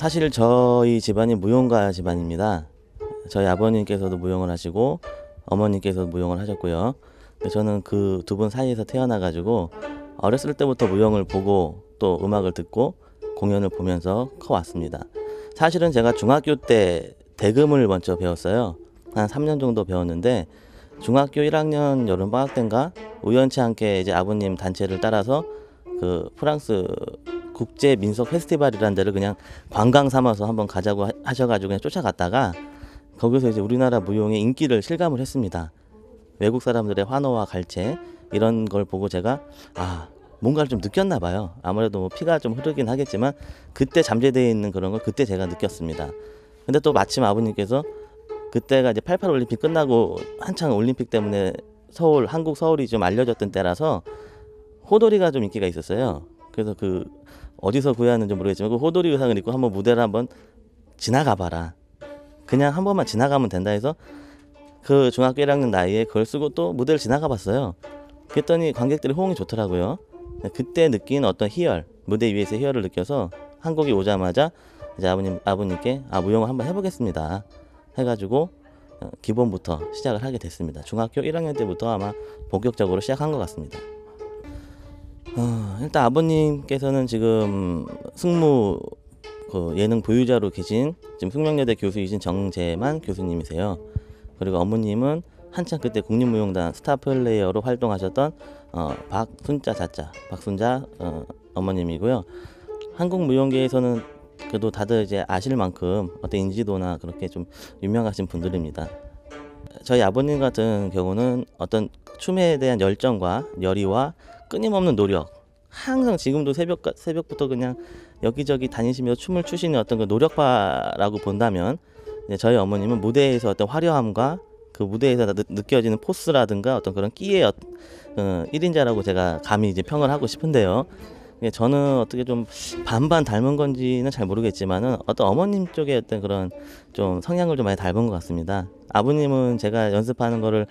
사실 저희 집안이 무용가 집안입니다. 저희 아버님께서도 무용을 하시고 어머님께서도 무용을 하셨고요. 저는 그 두 분 사이에서 태어나가지고 어렸을 때부터 무용을 보고 또 음악을 듣고 공연을 보면서 커왔습니다. 사실은 제가 중학교 때 대금을 먼저 배웠어요. 한 3년 정도 배웠는데 중학교 1학년 여름방학 때인가 우연치 않게 이제 아버님 단체를 따라서 그 프랑스 국제 민속 페스티벌이라는 데를 그냥 관광 삼아서 한번 가자고 하셔가지고 그냥 쫓아갔다가 거기서 이제 우리나라 무용의 인기를 실감을 했습니다. 외국 사람들의 환호와 갈채 이런 걸 보고 제가 뭔가를 좀 느꼈나 봐요. 아무래도 뭐 피가 좀 흐르긴 하겠지만 그때 잠재되어 있는 그런 걸 그때 제가 느꼈습니다. 근데 또 마침 아버님께서 그때가 이제 88 올림픽 끝나고 한창 올림픽 때문에 한국 서울이 좀 알려졌던 때라서 호돌이가 좀 인기가 있었어요. 그래서 그 어디서 구해왔는지 모르겠지만 그 호돌이 의상을 입고 한번 무대를 한번 지나가 봐라. 그냥 한 번만 지나가면 된다 해서 그 중학교 1학년 나이에 그걸 쓰고 또 무대를 지나가 봤어요. 그랬더니 관객들의 호응이 좋더라고요. 그때 느낀 어떤 희열, 무대 위에서의 희열을 느껴서 한국에 오자마자 이제 아버님께 무용을 한번 해보겠습니다 해가지고 기본부터 시작을 하게 됐습니다. 중학교 1학년 때부터 아마 본격적으로 시작한 것 같습니다. 일단 아버님께서는 지금 승무 예능 보유자로 계신 지금 숙명여대 교수이신 정재만 교수님이세요. 그리고 어머님은 한참 그때 국립무용단 스타플레이어로 활동하셨던 박순자 자자 박순자 어머님이고요. 한국 무용계에서는 그래도 다들 이제 아실 만큼 어떤 인지도나 그렇게 좀 유명하신 분들입니다. 저희 아버님 같은 경우는 어떤 춤에 대한 열정과 열의와 끊임없는 노력, 항상 지금도 새벽부터 그냥 여기저기 다니시며 춤을 추시는 어떤 그 노력파라고 본다면 저희 어머님은 무대에서 어떤 화려함과 그 무대에서 느껴지는 포스라든가 어떤 그런 끼의 1인자라고 제가 감히 이제 평을 하고 싶은데요. 저는 어떻게 좀 반반 닮은 건지는 잘 모르겠지만은 어떤 어머님 쪽의 어떤 그런 좀 성향을 좀 많이 닮은 것 같습니다. 아버님은 제가 연습하는 거를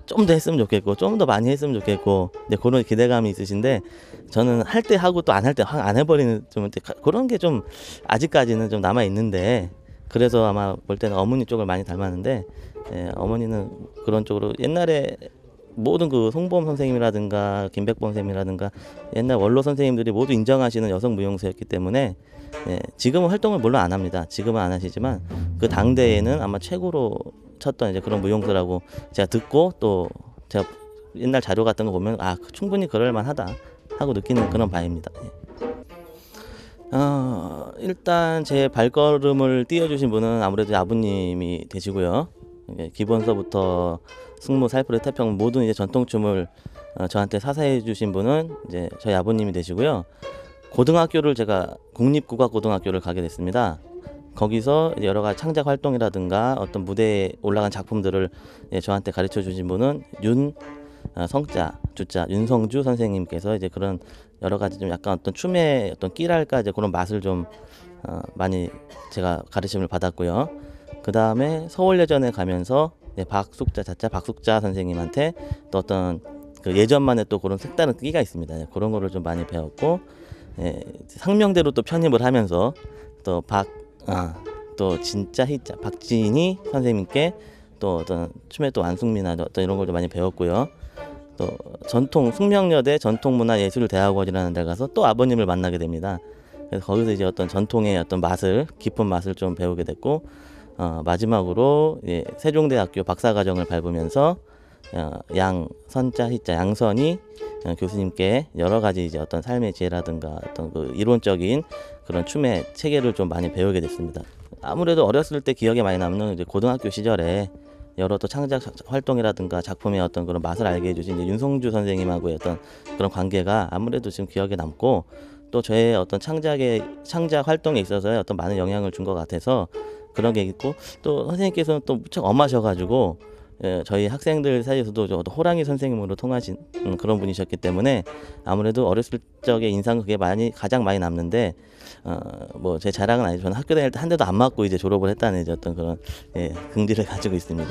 좀 더 했으면 좋겠고 좀 더 많이 했으면 좋겠고 그런 기대감이 있으신데 저는 할 때 하고 또 안 할 때 확 안 해버리는 좀 그런 게 좀 아직까지는 좀 남아 있는데 그래서 아마 볼 때는 어머니 쪽을 많이 닮았는데 어머니는 그런 쪽으로 옛날에 모든 그 송보험 선생님이라든가 김백범 선생님이라든가 옛날 원로 선생님들이 모두 인정하시는 여성 무용수였기 때문에 지금은 활동을 물론 안 합니다. 지금은 안 하시지만 그 당대에는 아마 최고로 쳤던 이제 그런 무용수라고 제가 듣고 또 제가 옛날 자료 같은 거 보면 충분히 그럴만하다 하고 느끼는 그런 바입니다. 일단 제 발걸음을 띄워주신 분은 아무래도 아버님이 되시고요. 기본서부터 승무, 살풀이, 태평 모든 이제 전통춤을 저한테 사사해 주신 분은 이제 저희 아버님이 되시고요. 고등학교를 제가 국립국악고등학교를 가게 됐습니다. 거기서 여러 가지 창작 활동이라든가 어떤 무대에 올라간 작품들을 저한테 가르쳐 주신 분은 성자, 주자, 윤성주 선생님께서 이제 그런 여러 가지 좀 약간 어떤 춤의 어떤 끼랄까 이제 그런 맛을 좀 많이 제가 가르침을 받았고요. 그 다음에 서울예전에 가면서 박숙자 선생님한테 또 어떤 그 예전만의 또 그런 색다른 끼가 있습니다. 그런 거를 좀 많이 배웠고 상명대로 또 편입을 하면서 또 진짜 희자 박진희 선생님께 또 어떤 춤의 또 완숙미나 어떤 이런 걸 좀 많이 배웠고요. 또 숙명여대 전통문화예술대학원이라는 데 가서 또 아버님을 만나게 됩니다. 그래서 거기서 이제 어떤 전통의 어떤 깊은 맛을 좀 배우게 됐고 마지막으로 세종대학교 박사과정을 밟으면서 양선자 희자 양선이 교수님께 여러 가지 이제 어떤 삶의 지혜라든가 어떤 그 이론적인 그런 춤의 체계를 좀 많이 배우게 됐습니다. 아무래도 어렸을 때 기억에 많이 남는 이제 고등학교 시절에 여러 또 창작 활동이라든가 작품의 어떤 그런 맛을 알게 해주신 이제 윤성주 선생님하고의 어떤 그런 관계가 아무래도 지금 기억에 남고 또 저의 어떤 창작 활동에 있어서 어떤 많은 영향을 준 것 같아서 그런 게 있고 또 선생님께서는 또 무척 엄하셔가지고 저희 학생들 사이에서도 호랑이 선생님으로 통하신 그런 분이셨기 때문에 아무래도 어렸을 적의 인상 그게 가장 많이 남는데 뭐 제 자랑은 아니지만 저는 학교 다닐 때 한 대도 안 맞고 이제 졸업을 했다는 이제 어떤 그런 긍지를 가지고 있습니다.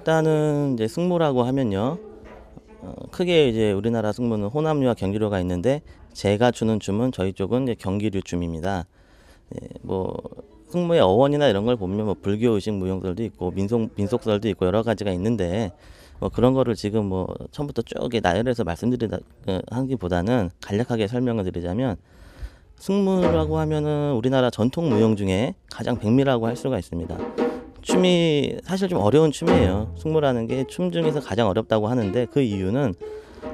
일단은 이제 승무라고 하면요. 크게 이제 우리나라 승무는 호남류와 경기류가 있는데 제가 추는 춤은 저희 쪽은 이제 경기류 춤입니다. 뭐 승무의 어원이나 이런 걸 보면 뭐 불교 의식 무용설도 있고 민속설도 있고 여러 가지가 있는데 뭐 그런 거를 지금 뭐 처음부터 쭉 나열해서 말씀드리다 하기보다는 간략하게 설명을 드리자면 승무라고 하면은 우리나라 전통 무용 중에 가장 백미라고 할 수가 있습니다. 춤이 사실 좀 어려운 춤이에요. 승무라는 게 춤 중에서 가장 어렵다고 하는데 그 이유는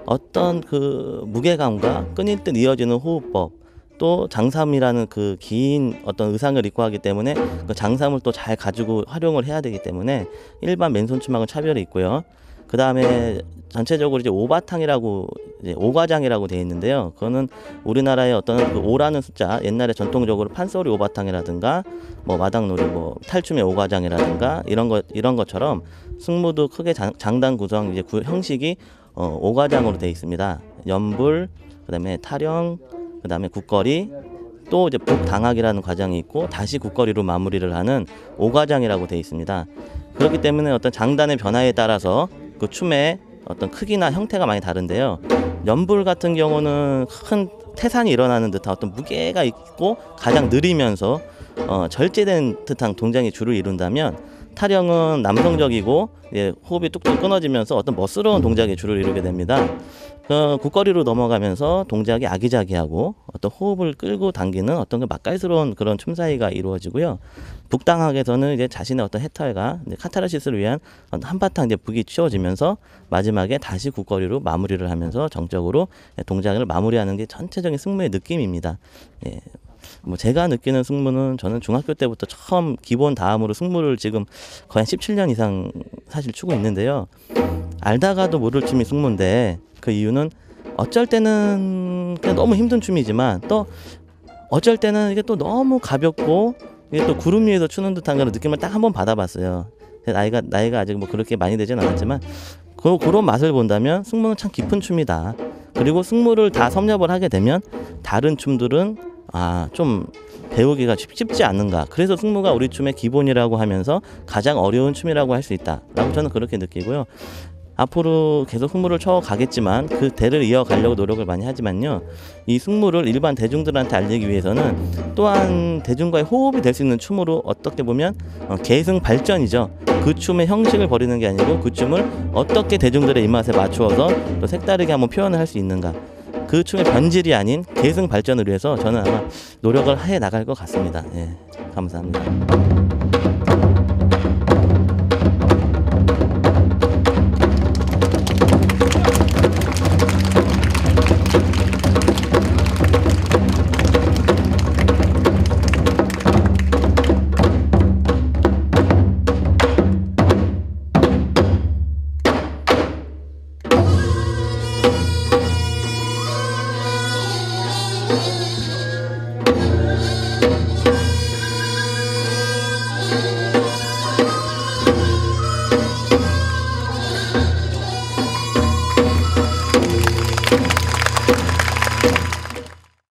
어떤 그 무게감과 끊일 듯 이어지는 호흡법, 또 장삼이라는 그 긴 어떤 의상을 입고 하기 때문에 그 장삼을 또 잘 가지고 활용을 해야 되기 때문에 일반 맨손 춤하고 차별이 있고요. 그 다음에 전체적으로 이제 오바탕이라고 이제 오과장이라고 되어 있는데요. 그거는 우리나라의 어떤 그 오라는 숫자, 옛날에 전통적으로 판소리 오바탕이라든가 뭐 마당놀이, 뭐 탈춤의 오과장이라든가 이런 것처럼 승무도 크게 장단 구성 이제 형식이 오과장으로 되어 있습니다. 연불, 그다음에 타령, 그다음에 국거리, 또 이제 복당학이라는 과정이 있고 다시 국거리로 마무리를 하는 오과장이라고 되어 있습니다. 그렇기 때문에 어떤 장단의 변화에 따라서 그 춤의 어떤 크기나 형태가 많이 다른데요. 연불 같은 경우는 큰 태산이 일어나는 듯한 어떤 무게가 있고 가장 느리면서 절제된 듯한 동작이 주를 이룬다면 타령은 남성적이고 호흡이 뚝뚝 끊어지면서 어떤 멋스러운 동작이 주를 이루게 됩니다. 국거리로 넘어가면서 동작이 아기자기하고 어떤 호흡을 끌고 당기는 어떤 그 맛깔스러운 그런 춤 사위가 이루어지고요. 북당학에서는 이제 자신의 어떤 해탈과 카타르시스를 위한 한바탕 이제 북이 치워지면서 마지막에 다시 국거리로 마무리를 하면서 정적으로 동작을 마무리하는 게 전체적인 승무의 느낌입니다. 예. 뭐 제가 느끼는 승무는 저는 중학교 때부터 처음 기본 다음으로 승무를 지금 거의 한 17년 이상 사실 추고 있는데요. 알다가도 모를 춤이 승무인데 그 이유는 어쩔 때는 그냥 너무 힘든 춤이지만 또 어쩔 때는 이게 또 너무 가볍고 이게 또 구름 위에서 추는 듯한 그런 느낌을 딱 한번 받아봤어요. 나이가 아직 뭐 그렇게 많이 되진 않았지만 그런 맛을 본다면 승무는 참 깊은 춤이다. 그리고 승무를 다 섭렵을 하게 되면 다른 춤들은 좀 배우기가 쉽지 않는가. 그래서 승무가 우리 춤의 기본이라고 하면서 가장 어려운 춤이라고 할 수 있다라고 저는 그렇게 느끼고요. 앞으로 계속 승무를 쳐가겠지만 그 대를 이어가려고 노력을 많이 하지만요. 이 승무를 일반 대중들한테 알리기 위해서는 또한 대중과의 호흡이 될 수 있는 춤으로 어떻게 보면 계승 발전이죠. 그 춤의 형식을 버리는 게 아니고 그 춤을 어떻게 대중들의 입맛에 맞추어서 또 색다르게 한번 표현을 할 수 있는가. 그 춤의 변질이 아닌 계승 발전을 위해서 저는 아마 노력을 해 나갈 것 같습니다. 예, 감사합니다.